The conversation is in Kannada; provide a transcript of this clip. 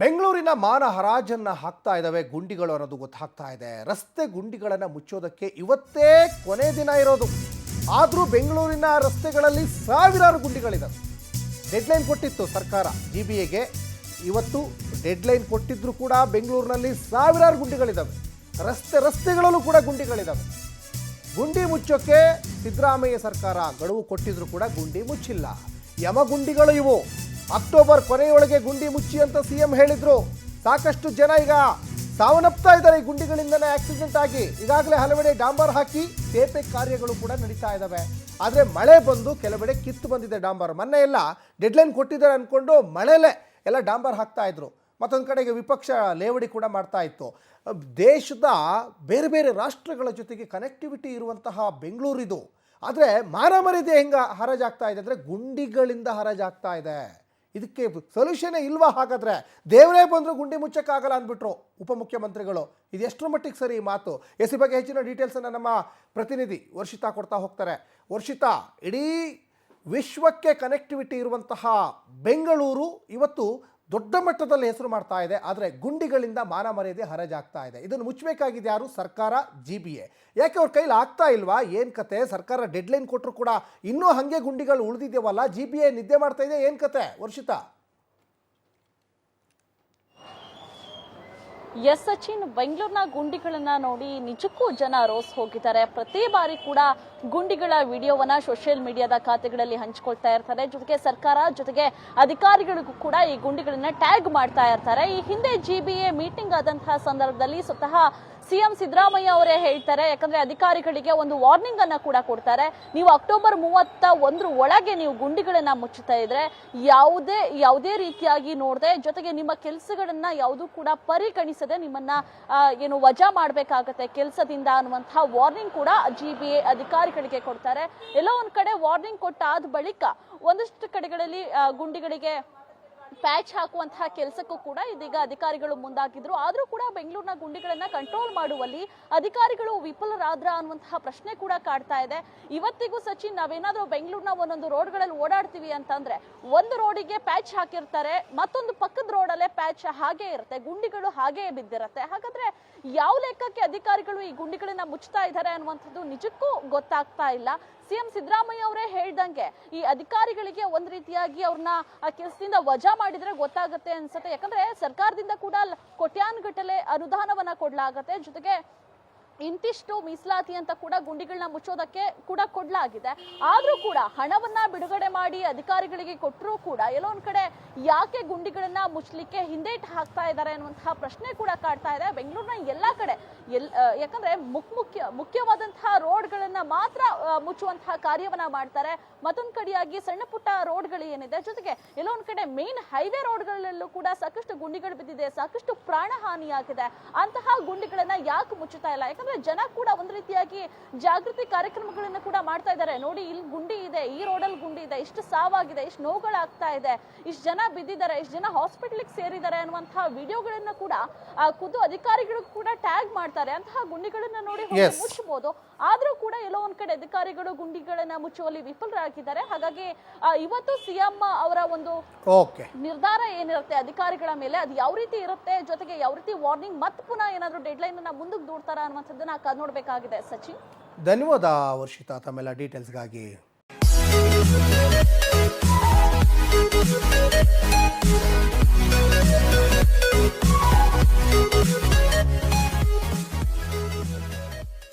ಬೆಂಗಳೂರಿನ ಮಾನ ಹರಾಜನ್ನ ಹಾಕ್ತಾ ಇದ್ದಾವೆ ಗುಂಡಿಗಳು ಅನ್ನೋದು ಗೊತ್ತಾಗ್ತಾ ಇದೆ. ರಸ್ತೆ ಗುಂಡಿಗಳನ್ನು ಮುಚ್ಚೋದಕ್ಕೆ ಇವತ್ತೇ ಕೊನೆ ದಿನ ಇರೋದು. ಆದರೂ ಬೆಂಗಳೂರಿನ ರಸ್ತೆಗಳಲ್ಲಿ ಸಾವಿರಾರು ಗುಂಡಿಗಳಿದ್ದಾವೆ. ಡೆಡ್ಲೈನ್ ಕೊಟ್ಟಿತ್ತು ಸರ್ಕಾರ GBAಗೆ. ಇವತ್ತು ಡೆಡ್ಲೈನ್ ಕೊಟ್ಟಿದ್ರು ಕೂಡ ಬೆಂಗಳೂರಿನಲ್ಲಿ ಸಾವಿರಾರು ಗುಂಡಿಗಳಿದ್ದಾವೆ. ರಸ್ತೆಗಳಲ್ಲೂ ಕೂಡ ಗುಂಡಿಗಳಿದ್ದಾವೆ. ಗುಂಡಿ ಮುಚ್ಚೋಕ್ಕೆ ಸಿದ್ದರಾಮಯ್ಯ ಸರ್ಕಾರ ಗಡುವು ಕೊಟ್ಟಿದ್ರು ಕೂಡ ಗುಂಡಿ ಮುಚ್ಚಿಲ್ಲ. ಯಮಗುಂಡಿಗಳು ಇವು. ಅಕ್ಟೋಬರ್ ಕೊನೆಯೊಳಗೆ ಗುಂಡಿ ಮುಚ್ಚಿ ಅಂತ CM ಹೇಳಿದ್ರು. ಸಾಕಷ್ಟು ಜನ ಈಗ ಸಾವನ್ನಪ್ತಾ ಇದ್ದಾರೆ ಈ ಗುಂಡಿಗಳಿಂದನೇ ಆಕ್ಸಿಡೆಂಟ್ ಆಗಿ. ಈಗಾಗಲೇ ಹಲವೆಡೆ ಡಾಂಬರ್ ಹಾಕಿ ತೇಪೆ ಕಾರ್ಯಗಳು ಕೂಡ ನಡೀತಾ ಇದ್ದಾವೆ. ಆದರೆ ಮಳೆ ಬಂದು ಕೆಲವೆಡೆ ಕಿತ್ತು ಬಂದಿದೆ ಡಾಂಬರ್. ಮೊನ್ನೆ ಎಲ್ಲ ಡೆಡ್ಲೈನ್ ಕೊಟ್ಟಿದ್ದಾರೆ ಅಂದ್ಕೊಂಡು ಮಳೆಲೇ ಎಲ್ಲ ಡಾಂಬರ್ ಹಾಕ್ತಾ ಇದ್ರು. ಮತ್ತೊಂದು ಕಡೆಗೆ ವಿಪಕ್ಷ ಲೇವಡಿ ಕೂಡ ಮಾಡ್ತಾ ಇತ್ತು. ದೇಶದ ಬೇರೆ ಬೇರೆ ರಾಷ್ಟ್ರಗಳ ಜೊತೆಗೆ ಕನೆಕ್ಟಿವಿಟಿ ಇರುವಂತಹ ಬೆಂಗಳೂರಿದು. ಆದರೆ ಮಾನಮರ್ಯಾದೆ ಹೆಂಗೆ ಹರಾಜಾಗ್ತಾ ಇದೆ ಅಂದರೆ ಗುಂಡಿಗಳಿಂದ ಹರಾಜಾಗ್ತಾ ಇದೆ. ಇದಕ್ಕೆ ಸೊಲ್ಯೂಷನ್ನೇ ಇಲ್ವಾ? ಹಾಗಾದರೆ ದೇವರೇ ಬಂದರೂ ಗುಂಡಿ ಮುಚ್ಚಕ್ಕಾಗಲ್ಲ ಅಂದ್ಬಿಟ್ರು ಉಪಮುಖ್ಯಮಂತ್ರಿಗಳು. ಇದು ಎಷ್ಟರ ಮಟ್ಟಿಗೆ ಸರಿ ಈ ಮಾತು? ಈ ಬಗ್ಗೆ ಹೆಚ್ಚಿನ ಡೀಟೇಲ್ಸನ್ನು ನಮ್ಮ ಪ್ರತಿನಿಧಿ ವರ್ಷಿತಾ ಕೊಡ್ತಾ ಹೋಗ್ತಾರೆ. ವರ್ಷಿತಾ, ಇಡೀ ವಿಶ್ವಕ್ಕೆ ಕನೆಕ್ಟಿವಿಟಿ ಇರುವಂತಹ ಬೆಂಗಳೂರು ಇವತ್ತು ದೊಡ್ಡ ಮಟ್ಟದಲ್ಲಿ ಹೆಸರು ಮಾಡ್ತಾ ಇದೆ. ಆದರೆ ಗುಂಡಿಗಳಿಂದ ಮಾನ ಮರ್ಯಾದೆ ಹರಾಜಾಗ್ತಾ ಇದೆ. ಇದನ್ನು ಮುಚ್ಚಬೇಕಾಗಿದೆ ಯಾರು? ಸರ್ಕಾರ, GBA. ಯಾಕೆ ಅವ್ರ ಕೈಲಿ ಆಗ್ತಾ ಇಲ್ವಾ? ಏನು ಕತೆ? ಸರ್ಕಾರ ಡೆಡ್ಲೈನ್ ಕೊಟ್ಟರು ಕೂಡ ಇನ್ನೂ ಹಾಗೆ ಗುಂಡಿಗಳು ಉಳಿದಿದ್ದೇವಲ್ಲ. GBA ನಿದ್ದೆ ಮಾಡ್ತಾ ಇದೆ. ಏನು ಕತೆ ವರ್ಷಿತಾ? ಎಸ್ ಸಚಿನ್, ಬೆಂಗಳೂರಿನ ಗುಂಡಿಗಳನ್ನ ನೋಡಿ ನಿಜಕ್ಕೂ ಜನ ರೋಸ್ ಹೋಗಿದ್ದಾರೆ. ಪ್ರತಿ ಬಾರಿ ಕೂಡ ಗುಂಡಿಗಳ ವಿಡಿಯೋವನ್ನ ಸೋಷಿಯಲ್ ಮೀಡಿಯಾದ ಖಾತೆಗಳಲ್ಲಿ ಹಂಚಿಕೊಳ್ತಾ ಇರ್ತಾರೆ. ಜೊತೆಗೆ ಸರ್ಕಾರ ಜೊತೆಗೆ ಅಧಿಕಾರಿಗಳಿಗೂ ಕೂಡ ಈ ಗುಂಡಿಗಳನ್ನ ಟ್ಯಾಗ್ ಮಾಡ್ತಾ ಇರ್ತಾರೆ. ಈ ಹಿಂದೆ GBA ಮೀಟಿಂಗ್ ಆದಂತಹ ಸಂದರ್ಭದಲ್ಲಿ ಸ್ವತಃ CM ಸಿದ್ದರಾಮಯ್ಯ ಅವರೇ ಹೇಳ್ತಾರೆ, ಯಾಕಂದ್ರೆ ಅಧಿಕಾರಿಗಳಿಗೆ ಒಂದು ವಾರ್ನಿಂಗ್ ಅನ್ನ ಕೂಡ ಕೊಡ್ತಾರೆ. ನೀವು ಅಕ್ಟೋಬರ್ 31 ಒಳಗೆ ನೀವು ಗುಂಡಿಗಳನ್ನ ಮುಚ್ಚುತ್ತಾ ಇದ್ರೆ ಯಾವುದೇ ರೀತಿಯಾಗಿ ನೋಡದೆ, ಜೊತೆಗೆ ನಿಮ್ಮ ಕೆಲಸಗಳನ್ನ ಯಾವುದೂ ಕೂಡ ಪರಿಗಣಿಸದೆ ನಿಮ್ಮನ್ನ ಏನು ವಜಾ ಮಾಡಬೇಕಾಗತ್ತೆ ಕೆಲಸದಿಂದ ಅನ್ನುವಂತಹ ವಾರ್ನಿಂಗ್ ಕೂಡ GBA ಅಧಿಕಾರಿಗಳಿಗೆ ಕೊಡ್ತಾರೆ. ಎಲ್ಲೋ ಒಂದ್ ಕಡೆ ವಾರ್ನಿಂಗ್ ಕೊಟ್ಟಾದ ಬಳಿಕ ಒಂದಷ್ಟು ಕಡೆಗಳಲ್ಲಿ ಗುಂಡಿಗಳಿಗೆ ಪ್ಯಾಚ್ ಹಾಕುವಂತಹ ಕೆಲಸಕ್ಕೂ ಕೂಡ ಇದೀಗ ಅಧಿಕಾರಿಗಳು ಮುಂದಾಗಿದ್ರು. ಆದ್ರೂ ಕೂಡ ಬೆಂಗಳೂರಿನ ಗುಂಡಿಗಳನ್ನ ಕಂಟ್ರೋಲ್ ಮಾಡುವಲ್ಲಿ ಅಧಿಕಾರಿಗಳು ವಿಫಲರಾದ್ರ ಅನ್ನುವಂತಹ ಪ್ರಶ್ನೆ ಕೂಡ ಕಾಡ್ತಾ ಇದೆ. ಇವತ್ತಿಗೂ ಸಚಿನ್, ನಾವೇನಾದ್ರೂ ಬೆಂಗಳೂರಿನ ಒಂದೊಂದು ರೋಡ್ಗಳಲ್ಲಿ ಓಡಾಡ್ತೀವಿ ಅಂತಂದ್ರೆ ಒಂದು ರೋಡಿಗೆ ಪ್ಯಾಚ್ ಹಾಕಿರ್ತಾರೆ, ಮತ್ತೊಂದು ಪಕ್ಕದ ರೋಡಲ್ಲೇ ಪ್ಯಾಚ್ ಹಾಗೆ ಇರುತ್ತೆ, ಗುಂಡಿಗಳು ಹಾಗೆ ಬಿದ್ದಿರುತ್ತೆ. ಹಾಗಾದ್ರೆ ಯಾವ ಲೆಕ್ಕಕ್ಕೆ ಅಧಿಕಾರಿಗಳು ಈ ಗುಂಡಿಗಳನ್ನ ಮುಚ್ತಾ ಇದ್ದಾರೆ ಅನ್ನುವಂಥದ್ದು ನಿಜಕ್ಕೂ ಗೊತ್ತಾಗ್ತಾ ಇಲ್ಲ. CM ಸಿದ್ದರಾಮಯ್ಯ ಅವರೇ ಹೇಳ್ದಂಗೆ ಈ ಅಧಿಕಾರಿಗಳಿಗೆ ಒಂದ್ ರೀತಿಯಾಗಿ ಅವ್ರನ್ನ ಆ ಕೆಲಸದಿಂದ ವಜಾ ಮಾಡಿದ್ರೆ ಗೊತ್ತಾಗುತ್ತೆ ಅನ್ಸುತ್ತೆ. ಯಾಕಂದ್ರೆ ಸರ್ಕಾರದಿಂದ ಕೂಡ ಕೋಟ್ಯಾನುಗಟ್ಟಲೆ ಅನುದಾನವನ್ನ ಕೊಡ್ಲಾಗತ್ತೆ. ಜೊತೆಗೆ ಇಂತಿಷ್ಟು ಮೀಸಲಾತಿ ಅಂತ ಕೂಡ ಗುಂಡಿಗಳನ್ನ ಮುಚ್ಚೋದಕ್ಕೆ ಕೂಡ ಕೊಡ್ಲಾಗಿದೆ. ಆದ್ರೂ ಕೂಡ ಹಣವನ್ನ ಬಿಡುಗಡೆ ಮಾಡಿ ಅಧಿಕಾರಿಗಳಿಗೆ ಕೊಟ್ಟರೂ ಕೂಡ ಎಲ್ಲೋ ಒಂದ್ ಕಡೆ ಯಾಕೆ ಗುಂಡಿಗಳನ್ನ ಮುಚ್ಚಲಿಕ್ಕೆ ಹಿಂದೇಟ್ ಹಾಕ್ತಾ ಇದ್ದಾರೆ ಅನ್ನುವಂತಹ ಪ್ರಶ್ನೆ ಕೂಡ ಕಾಡ್ತಾ ಇದೆ. ಬೆಂಗಳೂರಿನ ಎಲ್ಲಾ ಕಡೆ ಯಾಕಂದ್ರೆ ಮುಖ್ಯವಾದಂತಹ ರೋಡ್ಗಳನ್ನ ಮಾತ್ರ ಮುಚ್ಚುವಂತಹ ಕಾರ್ಯವನ್ನ ಮಾಡ್ತಾರೆ. ಮತ್ತೊಂದ್ ಕಡೆಯಾಗಿ ಸಣ್ಣ ಪುಟ್ಟ ರೋಡ್ಗಳು ಏನಿದೆ, ಜೊತೆಗೆ ಎಲ್ಲೋ ಒಂದ್ ಕಡೆ ಮೇನ್ ಹೈವೇ ರೋಡ್ಗಳಲ್ಲೂ ಕೂಡ ಸಾಕಷ್ಟು ಗುಂಡಿಗಳು ಬಿದ್ದಿದೆ, ಸಾಕಷ್ಟು ಪ್ರಾಣ ಹಾನಿಯಾಗಿದೆ. ಅಂತಹ ಗುಂಡಿಗಳನ್ನ ಯಾಕೆ ಮುಚ್ಚುತ್ತಾ ಇಲ್ಲ? ಯಾಕಂದ್ರೆ ಜನ ಕೂಡ ಒಂದ್ ರೀತಿಯಾಗಿ ಜಾಗೃತಿ ಕಾರ್ಯಕ್ರಮಗಳನ್ನ ಕೂಡ ಮಾಡ್ತಾ ಇದ್ದಾರೆ. ನೋಡಿ, ಇಲ್ಲಿ ಗುಂಡಿ ಇದೆ, ಈ ರೋಡಲ್ಲಿ ಗುಂಡಿ ಇದೆ, ಇಷ್ಟು ಸಾವಾಗಿದೆ, ಇಷ್ಟು ನೋವುಗಳಾಗ್ತಾ ಇದೆ, ಇಷ್ಟು ಜನ ಬಿದ್ದಿದ್ದಾರೆ, ಇಷ್ಟು ಜನ ಹಾಸ್ಪಿಟಲ್ಗೆ ಸೇರಿದ್ದಾರೆ ಅನ್ನುವಂತಹ ವಿಡಿಯೋಗಳನ್ನ ಕೂಡ ಖುದ್ದು ಅಧಿಕಾರಿಗಳು ಕೂಡ ಟ್ಯಾಗ್ ಮಾಡ್ತಾರೆ. ಅಂತಹ ಗುಂಡಿಗಳನ್ನ ನೋಡಿ ಮುಚ್ಚಬಹುದು. ಆದ್ರೂ ಕೂಡ ಎಲ್ಲೋ ಒಂದ್ ಕಡೆ ಅಧಿಕಾರಿಗಳು ಗುಂಡಿಗಳನ್ನ ಮುಚ್ಚುವಲ್ಲಿ ವಿಫಲರಾಗಿದ್ದಾರೆ. ಹಾಗಾಗಿ ಇವತ್ತು CM ಅವರ ಒಂದು ನಿರ್ಧಾರ ಏನಿರುತ್ತೆ ಅಧಿಕಾರಿಗಳ ಮೇಲೆ, ಅದು ಯಾವ ರೀತಿ ಇರುತ್ತೆ, ಜೊತೆಗೆ ಯಾವ ರೀತಿ ವಾರ್ನಿಂಗ್ ಮತ್ತೆ ಪುನಃ ಏನಾದ್ರು ಡೆಡ್ಲೈನ್ ಅನ್ನ ಮುಂದಕ್ಕೆ ದೂಡ್ತಾರ ಅನ್ನುವಂಥದ್ದನ್ನ ಕಾದ್ ನೋಡ್ಬೇಕಾಗಿದೆ. ಸಚಿನ್, ಧನ್ಯವಾದ ವರ್ಷಿತಾ ತಮ್ಮೆಲ್ಲ ಡೀಟೇಲ್ಸ್ಗಾಗಿ.